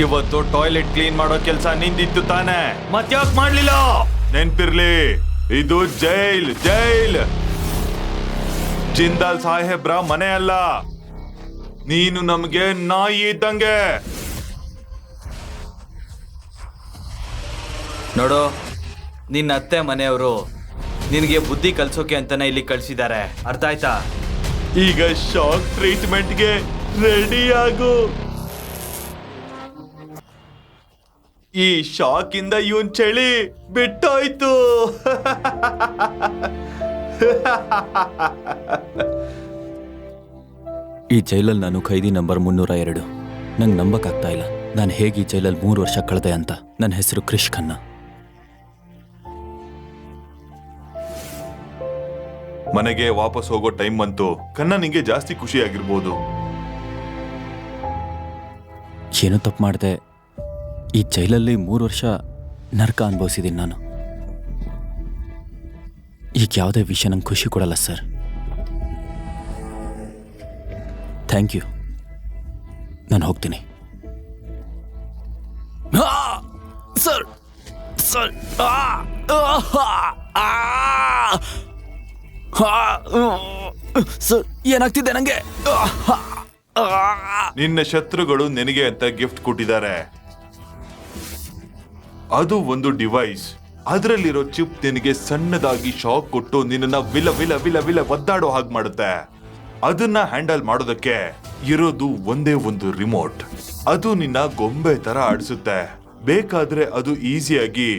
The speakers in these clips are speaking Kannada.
ಇವತ್ತು ಟಾಯ್ಲೆಟ್ ಕ್ಲೀನ್ ಮಾಡೋ ಕೆಲಸ ನಿಂದಿತ್ತು ತಾನೆ, ಮತ್ಯಾಕ್ ಮಾಡ್ಲಿಲ್ಲ? ನೆನ್ಪಿರ್ಲಿ, ಇದು ಜೈಲ್ ಜೈಲ್, ಜಿಂದಾಲ್ ಸಾಹೇಬ್ರ ಮನೆ ಅಲ್ಲ. ನೀನು ನಮ್ಗೆ ನಾಯಿ ಇದ್ದಂಗೆ. ನೋಡು, ನಿನ್ನ ಅತ್ತೆ ಮನೆಯವರು ನಿನಗೆ ಬುದ್ಧಿ ಕಲ್ಸೋಕೆ ಅಂತಾನೆ ಇಲ್ಲಿ ಕಳ್ಸಿದ್ದಾರೆ, ಅರ್ಥ ಆಯ್ತಾ? ಈಗ ಶಾಕ್ ಟ್ರೀಟ್ಮೆಂಟ್ಗೆ ರೆಡಿ ಆಗು. ಈ ಶಾಕ್ ಇಂದ ಇವನ್ ಚಳಿ ಬಿಟ್ಟೋಯ್ತು. ಈ ಜೈಲಲ್ಲಿ ನಾನು ಖೈದಿ ನಂಬರ್ 302. ನಂಗೆ ನಂಬಕ್ಕಾಗ್ತಾ ಇಲ್ಲ, ನಾನು ಹೇಗೆ ಈ ಜೈಲಲ್ಲಿ 3 ವರ್ಷ ಕಳೆದೆ ಅಂತ. ನನ್ನ ಹೆಸರು ಕ್ರಿಶ್ ಖನ್ನಾ. ಮನೆಗೆ ವಾಪಸ್ ಹೋಗೋ ಟೈಮ್ ಬಂತು. ಕನ್ನ ನಿಂಗೆ ಜಾಸ್ತಿ ಖುಷಿ ಆಗಿರ್ಬೋದು. ಏನೋ ತಪ್ಪು ಮಾಡಿದೆ. ಈ ಜೈಲಲ್ಲಿ 3 ವರ್ಷ ನರಕ ಅನುಭವಿಸಿದ್ದೀನಿ ನಾನು. ಈಗ ಯಾವುದೇ ವಿಷಯ ನಂಗೆ ಖುಷಿ ಕೊಡಲ್ಲ ಸರ್. Thank you. ನಾನು ಹೋಗ್ತೀನಿ ಸರ್. ಸರ್ ಸರ್, ಏನಾಗ್ತಿದೆ ನಂಗೆ? ನಿನ್ನ ಶತ್ರುಗಳು ನಿನಗೆ ಅಂತ ಗಿಫ್ಟ್ ಕೊಟ್ಟಿದ್ದಾರೆ. ಅದು ಒಂದು ಡಿವೈಸ್. ಅದರಲ್ಲಿರೋ ಚಿಪ್ ನಿನಗೆ ಸಣ್ಣದಾಗಿ ಶಾಕ್ ಕೊಟ್ಟು ನಿನ್ನ ವಿಲ ವಿಲ ವಿಲ ವಿಲ ಒದ್ದಾಡೋ ಹಾಗೆ ಮಾಡುತ್ತೆ. ಅದನ್ನ ಹ್ಯಾಂಡಲ್ ಮಾಡೋದಕ್ಕೆ ಇರೋದು ಒಂದೇ ಒಂದು ರಿಮೋಟ್. ಅದು ನಿನ್ನ ಗೊಂಬೆ ತರ ಆಡಿಸುತ್ತೆ. ಬೇಕಾದ್ರೆ ಅದು ಈಸಿಯಾಗಿ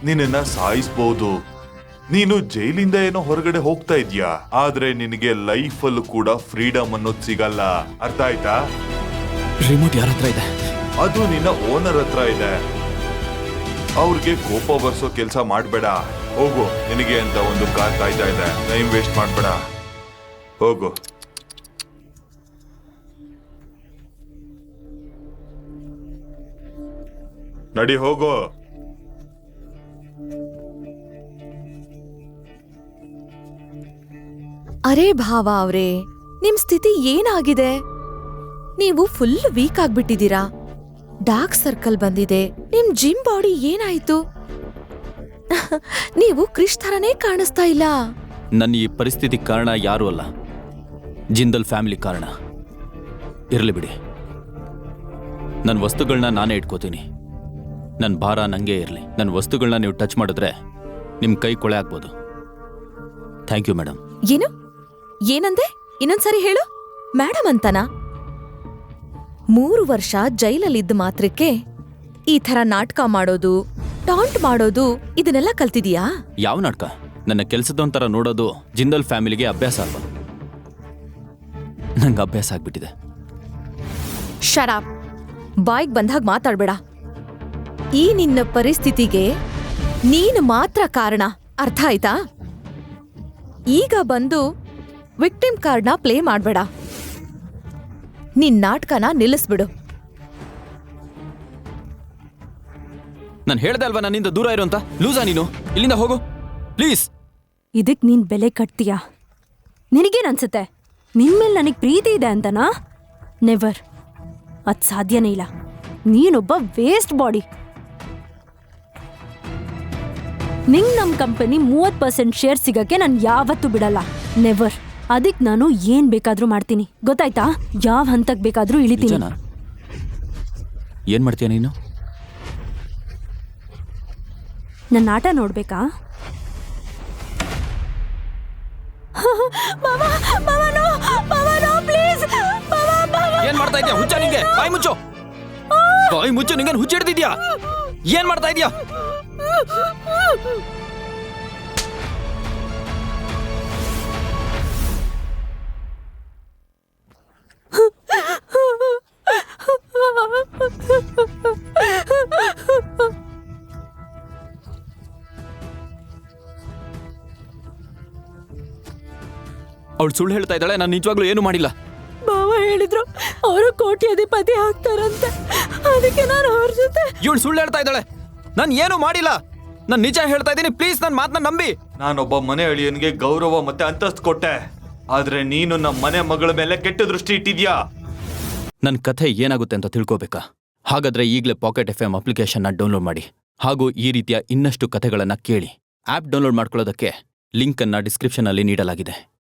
ನಿನ್ನ ಸಾಯಿಸಬಹುದು. ನೀನು ಜೈಲಿಂದ ಏನೋ ಹೊರಗಡೆ ಹೋಗ್ತಾ ಇದೀಯಾ, ಆದ್ರೆ ನಿನಗೆ ಲೈಫ್ ಅಲ್ಲೂ ಕೂಡ ಫ್ರೀಡಮ್ ಅನ್ನೋದು ಸಿಗಲ್ಲ. ಅರ್ಥ ಆಯ್ತಾ? ರಿಮೋಟ್ ಯಾರ ಹತ್ರ ಇದೆ? ಅದು ನಿನ್ನ ಓನರ್ ಹತ್ರ ಇದೆ. ಅವ್ರಿಗೆ ಕೋಪ ಬರ್ಸೋ ಕೆಲಸ ಮಾಡ್ಬೇಡ. ಹೋಗು, ನಿನಗೆ ಅಂತ ಒಂದು ಕಾರ್ ಕಾಯ್ತಾ ಇದೆ. ಟೈಮ್ ವೇಸ್ಟ್ ಮಾಡ್ಬೇಡ, ಹೋಗು. ನಡಿ, ಹೋಗು. ಅರೇ ಭಾವ ಅವ್ರೆ, ನಿಮ್ ಸ್ಥಿತಿ ಏನಾಗಿದೆ? ನೀವು ಫುಲ್ ವೀಕ್ ಆಗ್ಬಿಟ್ಟಿದ್ದೀರಾ. ಡಾರ್ಕ್ ಸರ್ಕಲ್ ಬಂದಿದೆ. ನಿಮ್ ಜಿಮ್ ಬಾಡಿ ಏನಾಯ್ತು? ನೀವು ಕ್ರಿಶ್ ಥರನೇ ಕಾಣಿಸ್ತಾ ಇಲ್ಲ. ನನ್ನ ಈ ಪರಿಸ್ಥಿತಿ ಕಾರಣ ಯಾರೂ ಅಲ್ಲ, ಜಿಂದಲ್ ಫ್ಯಾಮಿಲಿ ಕಾರಣ. ಇರಲಿ ಬಿಡಿ, ನನ್ನ ವಸ್ತುಗಳನ್ನ ನಾನೇ ಇಟ್ಕೋತೀನಿ. ನನ್ನ ಭಾರ ನಂಗೆ ಇರಲಿ. ನನ್ನ ವಸ್ತುಗಳನ್ನ ನೀವು ಟಚ್ ಮಾಡಿದ್ರೆ ನಿಮ್ಮ ಕೈ ಕೊಳೆ ಆಗ್ಬೋದು. Thank you madam. ಏನು? ಏನಂದೆ? ಇನ್ನೊಂದ್ಸರಿ ಹೇಳು. ಮೇಡಮ್ ಅಂತನಾ? 3 ವರ್ಷ ಜೈಲಲ್ಲಿದ್ದ ಮಾತ್ರಕ್ಕೆ ಈ ಥರ ನಾಟಕ ಮಾಡೋದು, ಟಾಂಟ್ ಮಾಡೋದು, ಇದನ್ನೆಲ್ಲ ಕಲ್ತಿದೀಯಾ? ಯಾವ ನಾಟಕ? ನನ್ನ ಕೆಲಸದೊಂಥರ ನೋಡೋದು ಜಿಂದಲ್ ಫ್ಯಾಮಿಲಿಗೆ ಅಭ್ಯಾಸ ಅಲ್ವಾ? ನಂಗೆ ಅಭ್ಯಾಸ ಆಗ್ಬಿಟ್ಟಿದೆ. ಶರಾಬ್, ಬಾಯ್ಗ್ ಬಂದಾಗ ಮಾತಾಡ್ಬೇಡ. ಈ ನಿನ್ನ ಪರಿಸ್ಥಿತಿಗೆ ನೀನು ಮಾತ್ರ ಕಾರಣ, ಅರ್ಥ ಆಯ್ತಾ? ಈಗ ಬಂದು ವಿಕ್ಟಿಮ್ ಕಾರ್ಡ್ನ ಪ್ಲೇ ಮಾಡ್ಬೇಡ. ನಿನ್ ನಾಟಕನ ನಿಲ್ಲಿಸ್ಬಿಡು. ನಾನು ಹೇಳ್ದೆ ಅಲ್ವಾ ನನ್ನಿಂದ ದೂರ ಇರು ಅಂತ. ಲೂಸಾ ನೀನು? ಇಲ್ಲಿಂದ ಹೋಗು ಪ್ಲೀಸ್. ಇದಕ್ ನೀನ್ ಬೆಲೆ ಕಟ್ತೀಯಾ? ನಿನಗೇನ್ ಅನ್ಸುತ್ತೆ? ನಿನ್ಮೇಲೆ ನನಗೆ ಪ್ರೀತಿ ಇದೆ ಅಂತನಾ? ನೆವರ್. ಅದ್ ಸಾಧ್ಯನೇ ಇಲ್ಲ. ನೀನೊಬ್ಬ ವೇಸ್ಟ್ ಬಾಡಿ. ನಿಂಗ್ ನಮ್ ಕಂಪನಿ 30% ಶೇರ್ ಸಿಗಕ್ಕೆ ನಾನು ಯಾವತ್ತೂ ಬಿಡಲ್ಲ. ನೆವರ್. ಅದಕ್ಕೆ ನಾನು ಏನ್ ಬೇಕಾದ್ರೂ ಮಾಡ್ತೀನಿ, ಗೊತ್ತಾಯ್ತಾ? ಯಾವ ಹಂತಕ್ ಬೇಕಾದ್ರೂ ಇಳಿತೀನಿ. ನಿಜನಾ? ಏನ್ ಮಾಡ್ತೀಯ ನೀನು? ನನ್ನ ಆಟ ನೋಡ್ಬೇಕಾ? ಏನ್ ಮಾಡ್ತಾ ಇದ್ಯಾ? ಹುಚ್ಚ ನಿಂಗೆ? ಬಾಯಿ ಮುಚ್ಚು, ಬಾಯಿ ಮುಚ್ಚು. ನಿಂಗೆ ಹುಚ್ಚ ಹಿಡ್ದಿದ್ಯಾ? ಏನ್ ಮಾಡ್ತಾ ಇದ್ಯಾ? ಅವಳು ಸುಳ್ಳು ಹೇಳ್ತಾ ಇದ್ದಾಳೆ. ನಾನು ನಿಜವಾಗ್ಲೂ ಏನು ಮಾಡಿಲ್ಲ. ಬಾವ ಹೇಳಿದ್ರು ಅವರು ಕೋಟ್ಯಾಧಿಪತಿ ಆಗ್ತಾರಂತ, ಅದಕ್ಕೆ ನಾನು ಅವ್ರ ಜೊತೆ. ಇವಳು ಸುಳ್ಳು ಹೇಳ್ತಾ ಇದ್ದಾಳೆ. ನಾನು ಏನು ಮಾಡಿಲ್ಲ. ನಾನು ನಿಜ ಹೇಳ್ತಾ ಇದ್ದೀನಿ. ಪ್ಲೀಸ್ ನನ್ನ ಮಾತನ್ನ ನಂಬಿ. ನಾನೊಬ್ಬ ಮನೆ ಅಳಿಯನ್ಗೆ ಗೌರವ ಮತ್ತೆ ಅಂತಸ್ತು ಕೊಟ್ಟೆ, ಆದ್ರೆ ನೀನು ನಮ್ಮ ಮನೆ ಮಗಳ ಮೇಲೆ ಕೆಟ್ಟ ದೃಷ್ಟಿ ಇಟ್ಟಿದ್ಯಾ. ನನ್ನ ಕಥೆ ಏನಾಗುತ್ತೆ ಅಂತ ತಿಳ್ಕೋಬೇಕಾ? ಹಾಗಾದ್ರೆ ಈಗಲೇ ಪಾಕೆಟ್ FM ಅಪ್ಲಿಕೇಶನ್ನ ಡೌನ್ಲೋಡ್ ಮಾಡಿ ಹಾಗೂ ಈ ರೀತಿಯ ಇನ್ನಷ್ಟು ಕಥೆಗಳನ್ನು ಕೇಳಿ. ಆ್ಯಪ್ ಡೌನ್ಲೋಡ್ ಮಾಡ್ಕೊಳ್ಳೋದಕ್ಕೆ ಲಿಂಕನ್ನು ಡಿಸ್ಕ್ರಿಪ್ಷನಲ್ಲಿ ನೀಡಲಾಗಿದೆ.